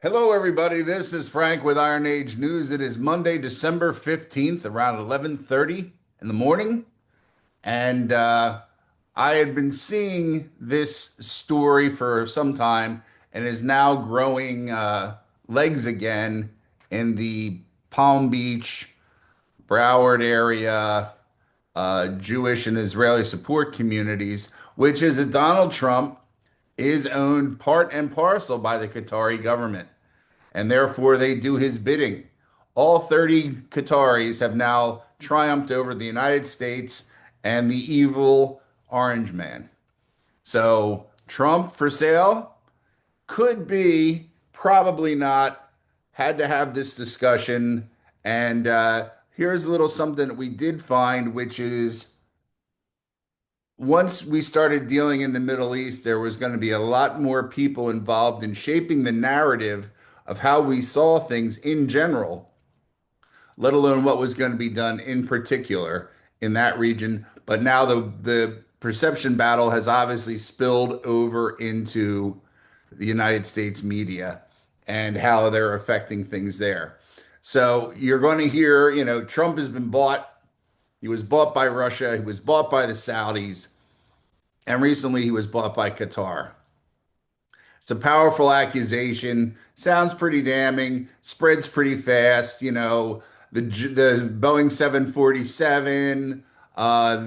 Hello, everybody. This is Frank with Iron Age News. It is Monday, December 15th, around 11:30 in the morning. And I had been seeing this story for some time and is now growing legs again in the Palm Beach, Broward area, Jewish and Israeli support communities, which is that Donald Trump is owned part and parcel by the Qatari government, and therefore they do his bidding. All 30 Qataris have now triumphed over the United States and the evil Orange Man. So, Trump for sale could be, probably not. Had to have this discussion. And here's a little something that we did find, which is once we started dealing in the Middle East, there was going to be a lot more people involved in shaping the narrative of how we saw things in general, let alone what was going to be done in particular in that region. But now the perception battle has obviously spilled over into the United States media and how they're affecting things there. So you're going to hear, Trump has been bought. He was bought by Russia. He was bought by the Saudis. And recently he was bought by Qatar. It's a powerful accusation. Sounds pretty damning. Spreads pretty fast. The Boeing 747,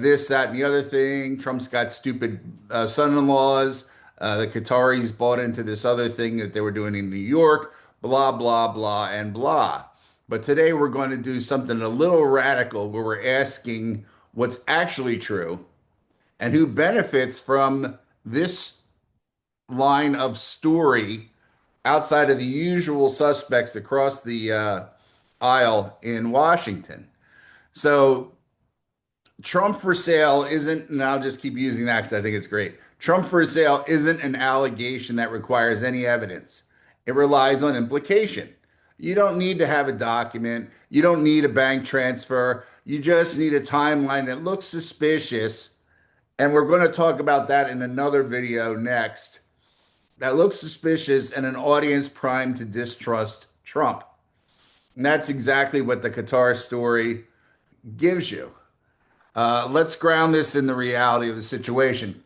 this, that, and the other thing. Trump's got stupid son-in-laws. The Qataris bought into this other thing that they were doing in New York. Blah, blah, blah, and blah. But today we're going to do something a little radical where we're asking what's actually true and who benefits from this line of story outside of the usual suspects across the aisle in Washington. So Trump for sale isn't, and I'll just keep using that because I think it's great. Trump for sale isn't an allegation that requires any evidence. It relies on implication. You don't need to have a document. You don't need a bank transfer. You just need a timeline that looks suspicious. And we're going to talk about that in another video next. That looks suspicious and an audience primed to distrust Trump. And that's exactly what the Qatar story gives you. Let's ground this in the reality of the situation.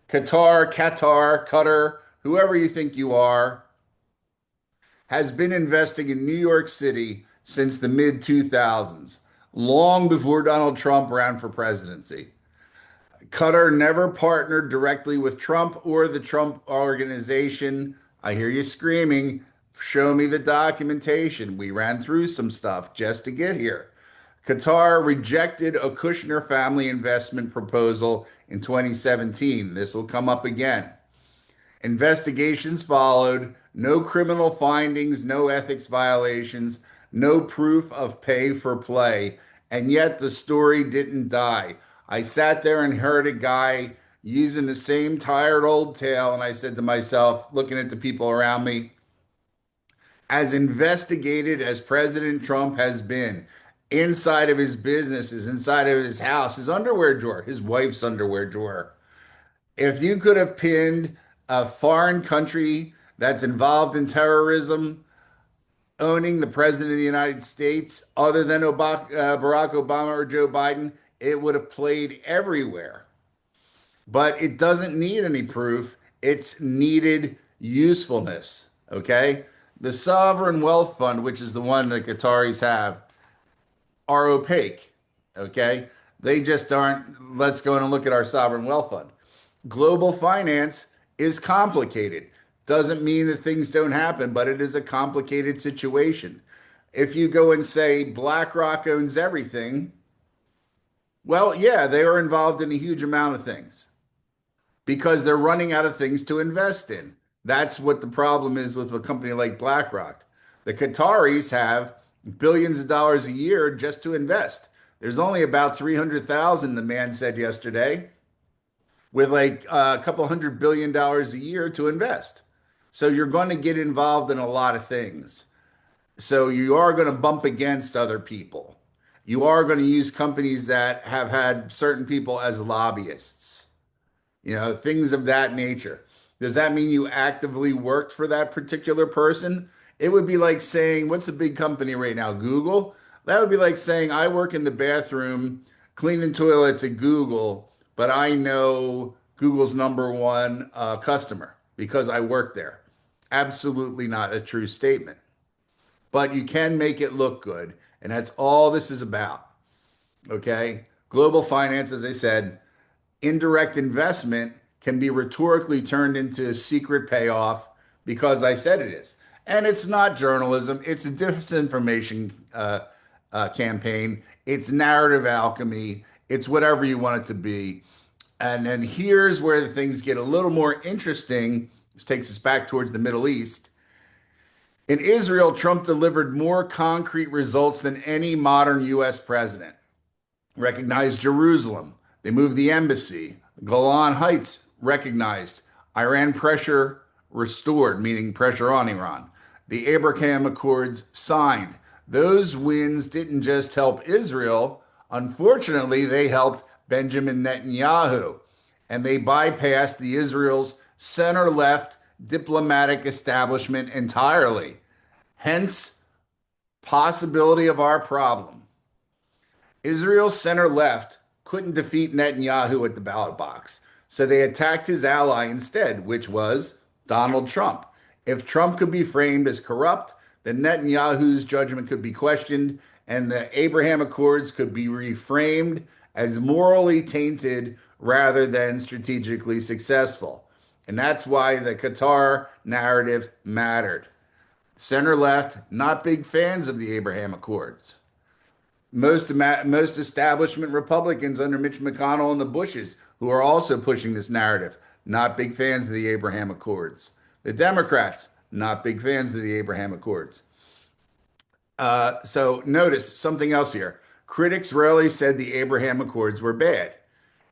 Qatar, whoever you think you are, has been investing in New York City since the mid 2000s, long before Donald Trump ran for presidency. Qatar never partnered directly with Trump or the Trump organization. I hear you screaming, show me the documentation. We ran through some stuff just to get here. Qatar rejected a Kushner family investment proposal in 2017. This will come up again. Investigations followed, no criminal findings, no ethics violations, no proof of pay for play. And yet the story didn't die. I sat there and heard a guy using the same tired old tale, and I said to myself, looking at the people around me, as investigated as President Trump has been, inside of his businesses, inside of his house, his underwear drawer, his wife's underwear drawer, if you could have pinned a foreign country that's involved in terrorism owning the president of the United States other than Barack Obama or Joe Biden, it would have played everywhere. But it doesn't need any proof. It's needed usefulness. Okay. The sovereign wealth fund, which is the one that Qataris have, are opaque. Okay. They just aren't. Let's go in and look at our sovereign wealth fund. Global finance is complicated. Doesn't mean that things don't happen, but it is a complicated situation. If you go and say BlackRock owns everything, well, yeah, they are involved in a huge amount of things because they're running out of things to invest in. That's what the problem is with a company like BlackRock. The Qataris have billions of dollars a year just to invest. There's only about 300,000, the man said yesterday, with like a couple $100 billion a year to invest. So you're going to get involved in a lot of things. So you are going to bump against other people. You are going to use companies that have had certain people as lobbyists, things of that nature. Does that mean you actively worked for that particular person? It would be like saying, what's a big company right now? Google? That would be like saying, I work in the bathroom cleaning toilets at Google, but I know Google's number one customer because I work there. Absolutely not a true statement. But you can make it look good. And that's all this is about. Okay. Global finance, as I said, indirect investment can be rhetorically turned into a secret payoff because I said it is. And it's not journalism, it's a disinformation campaign, it's narrative alchemy, it's whatever you want it to be. And then here's where the things get a little more interesting. This takes us back towards the Middle East. In Israel, Trump delivered more concrete results than any modern US president. Recognized Jerusalem. They moved the embassy. Golan Heights recognized. Iran pressure restored, meaning pressure on Iran. The Abraham Accords signed. Those wins didn't just help Israel. Unfortunately, they helped Benjamin Netanyahu, and they bypassed the Israel's center left diplomatic establishment entirely. Hence, possibility of our problem. Israel's center left couldn't defeat Netanyahu at the ballot box, so they attacked his ally instead, which was Donald Trump. If Trump could be framed as corrupt, then Netanyahu's judgment could be questioned, and the Abraham Accords could be reframed as morally tainted rather than strategically successful. And that's why the Qatar narrative mattered. Center left, not big fans of the Abraham Accords. Most establishment Republicans under Mitch McConnell and the Bushes, who are also pushing this narrative, not big fans of the Abraham Accords. The Democrats, not big fans of the Abraham Accords. So notice something else here. Critics rarely said the Abraham Accords were bad.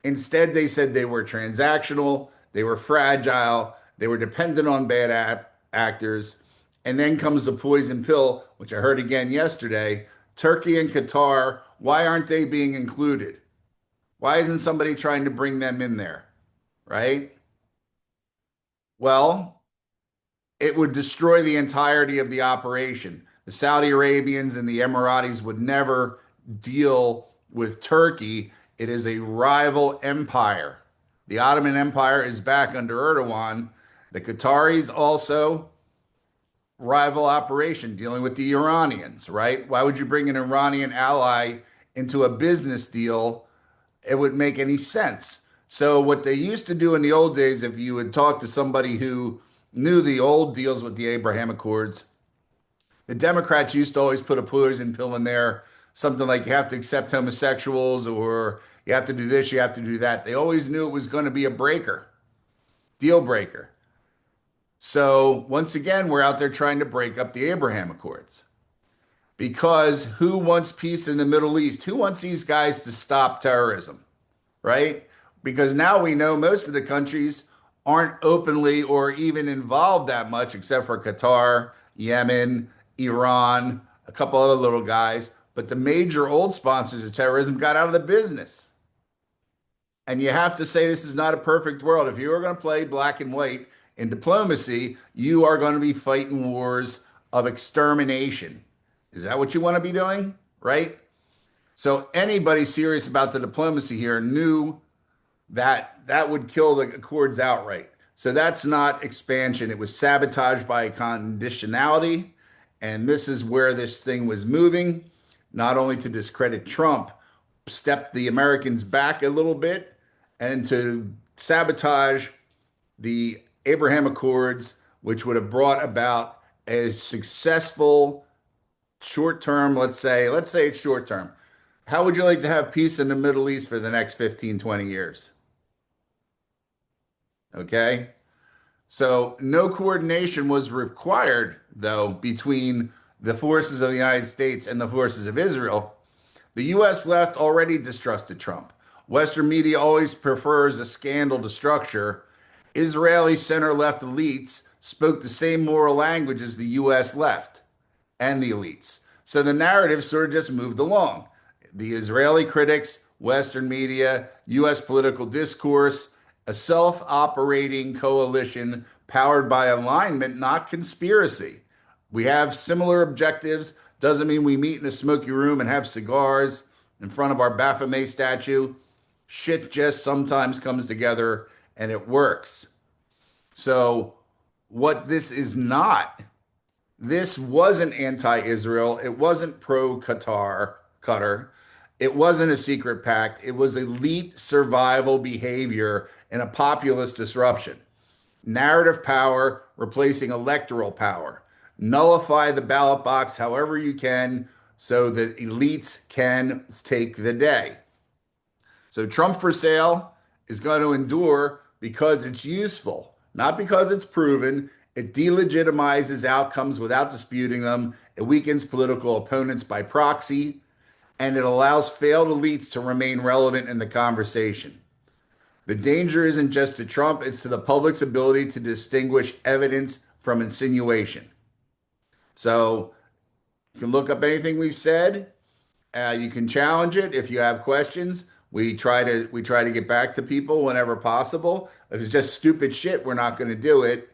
Instead, they said they were transactional, they were fragile, they were dependent on bad actors. And then comes the poison pill, which I heard again yesterday. Turkey and Qatar, why aren't they being included? Why isn't somebody trying to bring them in there? Right? Well, it would destroy the entirety of the operation. The Saudi Arabians and the Emiratis would never deal with Turkey. It is a rival empire. The Ottoman Empire is back under Erdogan. The Qataris also rival operation dealing with the Iranians, right? Why would you bring an Iranian ally into a business deal? It wouldn't make any sense. So what they used to do in the old days, if you would talk to somebody who knew the old deals with the Abraham Accords, the Democrats used to always put a poison pill in there, something like you have to accept homosexuals or you have to do this, you have to do that. They always knew it was going to be a breaker, deal breaker. So once again, we're out there trying to break up the Abraham Accords because who wants peace in the Middle East? Who wants these guys to stop terrorism, right? Because now we know most of the countries aren't openly or even involved that much, except for Qatar, Yemen, Iran, a couple other little guys. But the major old sponsors of terrorism got out of the business. And you have to say this is not a perfect world. If you are going to play black and white in diplomacy, you are going to be fighting wars of extermination. Is that what you want to be doing? Right? So anybody serious about the diplomacy here knew that that would kill the Accords outright. So that's not expansion. It was sabotage by conditionality. And this is where this thing was moving, not only to discredit Trump, step the Americans back a little bit, and to sabotage the Abraham Accords, which would have brought about a successful short term, let's say it's short term. How would you like to have peace in the Middle East for the next 15, 20 years? Okay. So no coordination was required, though, between the forces of the United States and the forces of Israel. The U.S. left already distrusted Trump. Western media always prefers a scandal to structure. Israeli center left elites spoke the same moral language as the U.S. left and the elites. So the narrative sort of just moved along. The Israeli critics, Western media, U.S. political discourse, a self operating coalition powered by alignment, not conspiracy. We have similar objectives. Doesn't mean we meet in a smoky room and have cigars in front of our Baphomet statue. Shit just sometimes comes together and it works. So, what this is not, this wasn't anti-Israel. It wasn't Qatar. It wasn't a secret pact. It was elite survival behavior and a populist disruption. Narrative power replacing electoral power. Nullify the ballot box however you can so that elites can take the day. So Trump for sale is going to endure because it's useful, not because it's proven. It delegitimizes outcomes without disputing them. It weakens political opponents by proxy, and it allows failed elites to remain relevant in the conversation. The danger isn't just to Trump, it's to the public's ability to distinguish evidence from insinuation. So you can look up anything we've said. You can challenge it if you have questions. We try to get back to people whenever possible. If it's just stupid shit, we're not going to do it.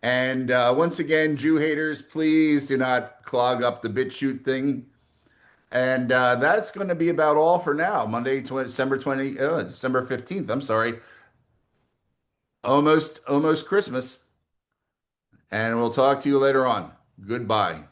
And once again, Jew haters, please do not clog up the BitChute thing. And that's going to be about all for now. Monday, December 15th. I'm sorry. Almost Christmas. And we'll talk to you later on. Goodbye.